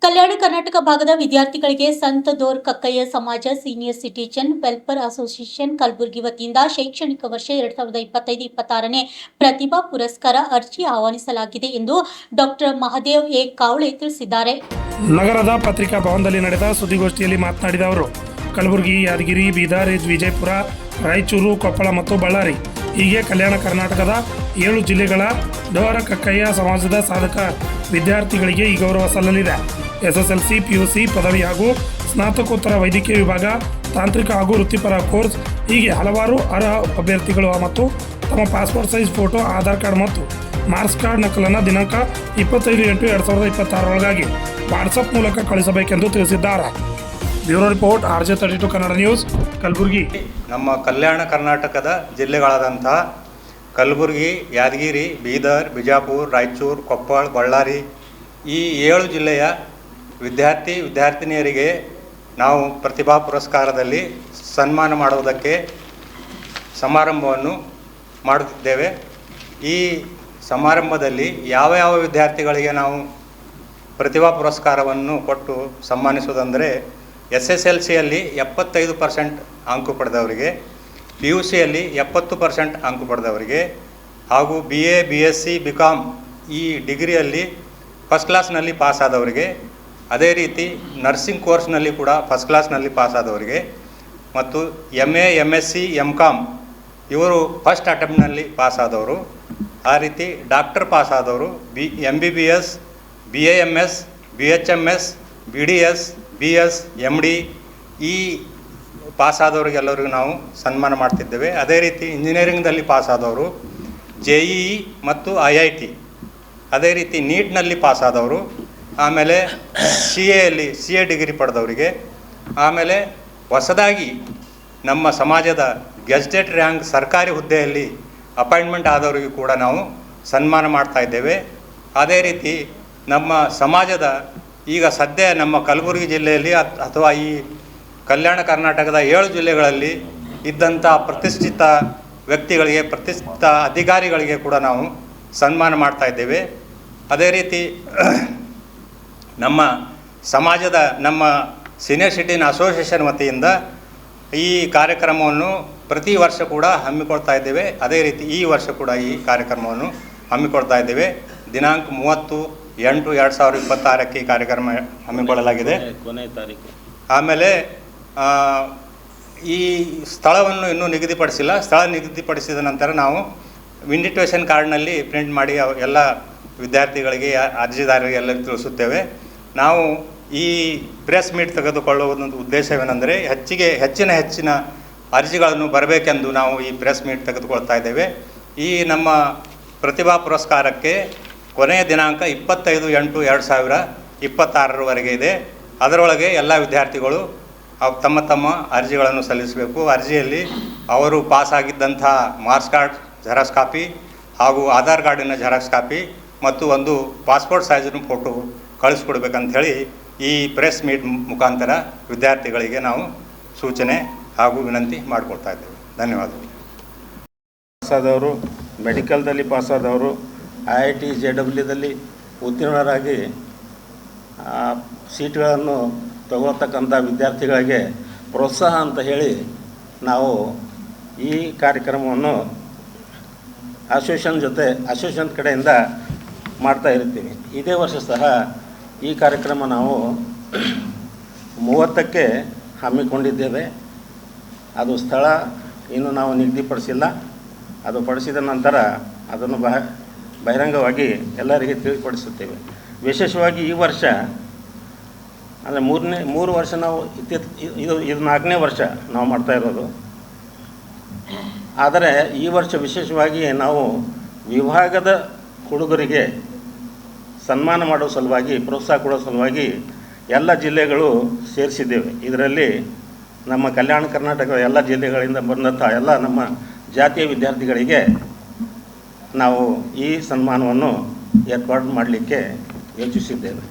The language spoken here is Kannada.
ಕಲ್ಯಾಣ ಕರ್ನಾಟಕ ಭಾಗದ ವಿದ್ಯಾರ್ಥಿಗಳಿಗೆ ಸಂತ ದೋರ್ ಕಕ್ಕಯ್ಯ ಸಮಾಜ senior citizen welfare association Kalaburagi ವತಿಯಿಂದ ಶೈಕ್ಷಣಿಕ ವರ್ಷ 2025-26ನೇ ಪ್ರತಿಭಾ ಪುರಸ್ಕಾರ ಅರ್ಜಿ ಆಹ್ವಾನಿಸಲಾಗಿದೆ ಎಂದು ಡಾಕ್ಟರ್ ಮಹದೇವ್ ಎ ಕಾವಳೆ ತಿಳಿಸಿದ್ದಾರೆ. ನಗರದ ಪತ್ರಿಕಾ ಭವನದಲ್ಲಿ ನಡೆದ ಸುದ್ದಿಗೋಷ್ಠಿಯಲ್ಲಿ ಮಾತನಾಡಿದ ಅವರು, ಕಲಬುರಗಿ, ಯಾದಗಿರಿ, ಬೀದರ್, ವಿಜಯಪುರ, ರಾಯಚೂರು, ಕೊಪ್ಪಳ ಮತ್ತು ಬಳ್ಳಾರಿ ಹೀಗೆ ಕಲ್ಯಾಣ ಕರ್ನಾಟಕದ 7 ಜಿಲ್ಲೆಗಳ ಡೋರ ಕಕ್ಕಯ್ಯ ಸಮಾಜದ ಸಾಧಕ ವಿದ್ಯಾರ್ಥಿಗಳಿಗೆ ಈ ಗೌರವ ಸಲ್ಲಲಿದೆ. ಎಸ್ಎಸ್ಎಲ್ಸಿ, ಪಿಯುಸಿ, ಪದವಿ ಹಾಗೂ ಸ್ನಾತಕೋತ್ತರ ವೈದ್ಯಕೀಯ ವಿಭಾಗ, ತಾಂತ್ರಿಕ ಹಾಗೂ ವೃತ್ತಿಪರ ಕೋರ್ಸ್ ಹೀಗೆ ಹಲವಾರು ಅರ್ಹ ಅಭ್ಯರ್ಥಿಗಳು ಮತ್ತು ತಮ್ಮ passport size photo, Aadhaar card ಮತ್ತು ಮಾರ್ಕ್ಸ್ ಕಾರ್ಡ್ ನಕಲನ್ನು ದಿನಾಂಕ 25/8/2026 ವಾಟ್ಸಪ್ ಮೂಲಕ ಕಳಿಸಬೇಕೆಂದು ತಿಳಿಸಿದ್ದಾರೆ. Bureau report, RJ32 Kannada news, Kalaburagi. ನಮ್ಮ ಕಲ್ಯಾಣ ಕರ್ನಾಟಕದ ಜಿಲ್ಲೆಗಳಾದಂತಹ ಕಲಬುರಗಿ, ಯಾದಗಿರಿ, ಬೀದರ್, ಬಿಜಾಪುರ, ರಾಯಚೂರು, ಕೊಪ್ಪಳ, ಬಳ್ಳಾರಿ ಈ 7 ಜಿಲ್ಲೆಯ ವಿದ್ಯಾರ್ಥಿನಿಯರಿಗೆ ನಾವು ಪ್ರತಿಭಾ ಪುರಸ್ಕಾರದಲ್ಲಿ ಸನ್ಮಾನ ಮಾಡುವುದಕ್ಕೆ ಸಮಾರಂಭವನ್ನು ಮಾಡುತ್ತಿದ್ದೇವೆ. ಈ ಸಮಾರಂಭದಲ್ಲಿ ಯಾವ ವಿದ್ಯಾರ್ಥಿಗಳಿಗೆ ನಾವು ಪ್ರತಿಭಾ ಪುರಸ್ಕಾರವನ್ನು ಕೊಟ್ಟು ಸನ್ಮಾನಿಸುವುದಂದರೆ, SSLCಯಲ್ಲಿ 75% ಅಂಕ ಪಡೆದವರಿಗೆ, PUCಯಲ್ಲಿ 70% ಅಂಕ ಪಡೆದವರಿಗೆ ಹಾಗೂ BA, BSc, BCom ಈ ಡಿಗ್ರಿಯಲ್ಲಿ ಫಸ್ಟ್ ಕ್ಲಾಸ್ನಲ್ಲಿ ಪಾಸಾದವರಿಗೆ, ಅದೇ ರೀತಿ ನರ್ಸಿಂಗ್ ಕೋರ್ಸ್ನಲ್ಲಿ ಕೂಡ ಫಸ್ಟ್ ಕ್ಲಾಸ್ನಲ್ಲಿ ಪಾಸಾದವರಿಗೆ ಮತ್ತು MA, MSc, MCom ಇವರು ಫಸ್ಟ್ ಅಟೆಂಪ್ಟ್ನಲ್ಲಿ ಪಾಸಾದವರು, ಆ ರೀತಿ doctor ಪಾಸಾದವರು, MBBS, BAMS, BHMS, BDS, BS, MD ಈ ಪಾಸಾದವರಿಗೆಲ್ಲರಿಗೂ ನಾವು ಸನ್ಮಾನ ಮಾಡ್ತಿದ್ದೇವೆ. ಅದೇ ರೀತಿ ಇಂಜಿನಿಯರಿಂಗ್ನಲ್ಲಿ ಪಾಸಾದವರು, JEE ಮತ್ತು IIT, ಅದೇ ರೀತಿ ನೀಟ್ನಲ್ಲಿ ಪಾಸಾದವರು, ಆಮೇಲೆ CA ಡಿಗ್ರಿ ಪಡೆದವರಿಗೆ, ಆಮೇಲೆ ಹೊಸದಾಗಿ ನಮ್ಮ ಸಮಾಜದ ಗೆಜೆಟೆಡ್ ರ್ಯಾಂಕ್ ಸರ್ಕಾರಿ ಹುದ್ದೆಯಲ್ಲಿ ಅಪಾಯಿಂಟ್ಮೆಂಟ್ ಆದವರಿಗೂ ಕೂಡ ನಾವು ಸನ್ಮಾನ ಮಾಡ್ತಾ ಇದ್ದೇವೆ. ಅದೇ ರೀತಿ ನಮ್ಮ ಸಮಾಜದ ಈಗ ಸದ್ಯ ನಮ್ಮ ಕಲಬುರಗಿ ಜಿಲ್ಲೆಯಲ್ಲಿ ಅಥವಾ ಈ ಕಲ್ಯಾಣ ಕರ್ನಾಟಕದ 7 ಜಿಲ್ಲೆಗಳಲ್ಲಿ ಇದ್ದಂಥ ಪ್ರತಿಷ್ಠಿತ ವ್ಯಕ್ತಿಗಳಿಗೆ, ಪ್ರತಿಷ್ಠಿತ ಅಧಿಕಾರಿಗಳಿಗೆ ಕೂಡ ನಾವು ಸನ್ಮಾನ ಮಾಡ್ತಾ ಇದ್ದೇವೆ. ಅದೇ ರೀತಿ ನಮ್ಮ ಸಮಾಜದ ನಮ್ಮ ಸೀನಿಯರ್ ಸಿಟಿಜನ್ ಅಸೋಸಿಯೇಷನ್ ವತಿಯಿಂದ ಈ ಕಾರ್ಯಕ್ರಮವನ್ನು ಪ್ರತಿ ವರ್ಷ ಕೂಡ ಹಮ್ಮಿಕೊಳ್ತಾ ಇದ್ದೇವೆ. ಅದೇ ರೀತಿ ಈ ವರ್ಷ ಕೂಡ ಈ ಕಾರ್ಯಕ್ರಮವನ್ನು ಹಮ್ಮಿಕೊಳ್ತಾ ಇದ್ದೇವೆ. ದಿನಾಂಕ 30/8/2026 ಈ ಕಾರ್ಯಕ್ರಮ ಹಮ್ಮಿಕೊಳ್ಳಲಾಗಿದೆ. ಕೊನೆಯ ತಾರೀಕು. ಆಮೇಲೆ ಈ ಸ್ಥಳವನ್ನು ಇನ್ನೂ ನಿಗದಿಪಡಿಸಿಲ್ಲ. ಸ್ಥಳ ನಿಗದಿಪಡಿಸಿದ ನಂತರ ನಾವು ಇನ್ವಿಟೇಷನ್ ಕಾರ್ಡ್ನಲ್ಲಿ ಪ್ರಿಂಟ್ ಮಾಡಿ ಎಲ್ಲ ವಿದ್ಯಾರ್ಥಿಗಳಿಗೆ, ಅರ್ಜಿದಾರರಿಗೆ ಎಲ್ಲರಿಗೂ ತಿಳಿಸುತ್ತೇವೆ. ನಾವು ಈ ಪ್ರೆಸ್ ಮೀಟ್ ತೆಗೆದುಕೊಳ್ಳುವ ಒಂದು ಉದ್ದೇಶವೇನೆಂದರೆ, ಹೆಚ್ಚಿನ ಅರ್ಜಿಗಳನ್ನು ಬರಬೇಕೆಂದು ನಾವು ಈ ಪ್ರೆಸ್ ಮೀಟ್ ತೆಗೆದುಕೊಳ್ತಾ ಇದ್ದೇವೆ. ಈ ನಮ್ಮ ಪ್ರತಿಭಾ ಪುರಸ್ಕಾರಕ್ಕೆ ಕೊನೆಯ ದಿನಾಂಕ 25/8/2026 ಇದೆ. ಅದರೊಳಗೆ ಎಲ್ಲ ವಿದ್ಯಾರ್ಥಿಗಳು ತಮ್ಮ ಅರ್ಜಿಗಳನ್ನು ಸಲ್ಲಿಸಬೇಕು. ಅರ್ಜಿಯಲ್ಲಿ ಅವರು ಪಾಸಾಗಿದ್ದಂಥ ಮಾರ್ಕ್ಸ್ ಕಾರ್ಡ್ ಜೆರಾಕ್ಸ್ ಕಾಪಿ ಹಾಗೂ ಆಧಾರ್ ಕಾರ್ಡಿನ ಜೆರಾಕ್ಸ್ ಕಾಪಿ ಮತ್ತು ಒಂದು ಪಾಸ್ಪೋರ್ಟ್ ಸೈಜಿನ ಫೋಟೋ ಕಳಿಸ್ಕೊಡ್ಬೇಕಂಥೇಳಿ ಈ ಪ್ರೆಸ್ ಮೀಟ್ ಮುಖಾಂತರ ವಿದ್ಯಾರ್ಥಿಗಳಿಗೆ ನಾವು ಸೂಚನೆ ಹಾಗೂ ವಿನಂತಿ ಮಾಡಿಕೊಡ್ತಾ ಇದ್ದೇವೆ. ಧನ್ಯವಾದಗಳು. ಪಾಸಾದವರು, ಮೆಡಿಕಲ್ದಲ್ಲಿ ಪಾಸಾದವರು, IIT JEEದಲ್ಲಿ ಉತ್ತೀರ್ಣರಾಗಿ ಸೀಟ್ಗಳನ್ನು ತಗೊಳ್ತಕ್ಕಂಥ ವಿದ್ಯಾರ್ಥಿಗಳಿಗೆ ಪ್ರೋತ್ಸಾಹ ಅಂತ ಹೇಳಿ ನಾವು ಈ ಕಾರ್ಯಕ್ರಮವನ್ನು ಅಸೋಸಿಯೇಷನ್ ಕಡೆಯಿಂದ ಮಾಡ್ತಾ ಇರ್ತೀವಿ. ಇದೇ ವರ್ಷ ಸಹ ಈ ಕಾರ್ಯಕ್ರಮ ನಾವು 30ಕ್ಕೆ ಹಮ್ಮಿಕೊಂಡಿದ್ದೇವೆ. ಅದು ಸ್ಥಳ ಇನ್ನು ನಾವು ನಿಗದಿಪಡಿಸಿಲ್ಲ. ಅದು ಪಡಿಸಿದ ನಂತರ ಅದನ್ನು ಬಹಿರಂಗವಾಗಿ ಎಲ್ಲರಿಗೆ ತಿಳಿಪಡಿಸುತ್ತೇವೆ. ವಿಶೇಷವಾಗಿ ಈ ವರ್ಷ ಅಂದರೆ 3 ವರ್ಷ ನಾವು ಇದು 4ನೇ ವರ್ಷ ನಾವು ಮಾಡ್ತಾ ಇರೋದು. ಆದರೆ ಈ ವರ್ಷ ವಿಶೇಷವಾಗಿ ನಾವು ವಿಭಾಗದ ಹುಡುಗರಿಗೆ ಸನ್ಮಾನ ಮಾಡೋ ಸಲುವಾಗಿ, ಪ್ರೋತ್ಸಾಹ ಕೊಡೋ ಸಲುವಾಗಿ ಎಲ್ಲ ಜಿಲ್ಲೆಗಳು ಸೇರಿಸಿದ್ದೇವೆ. ಇದರಲ್ಲಿ ನಮ್ಮ ಕಲ್ಯಾಣ ಕರ್ನಾಟಕದ ಎಲ್ಲ ಜಿಲ್ಲೆಗಳಿಂದ ಬಂದಂಥ ಎಲ್ಲ ನಮ್ಮ ಜಾತಿಯ ವಿದ್ಯಾರ್ಥಿಗಳಿಗೆ ನಾವು ಈ ಸನ್ಮಾನವನ್ನು ಏರ್ಪಾಡು ಮಾಡಲಿಕ್ಕೆ ಯೋಚಿಸಿದ್ದೇವೆ.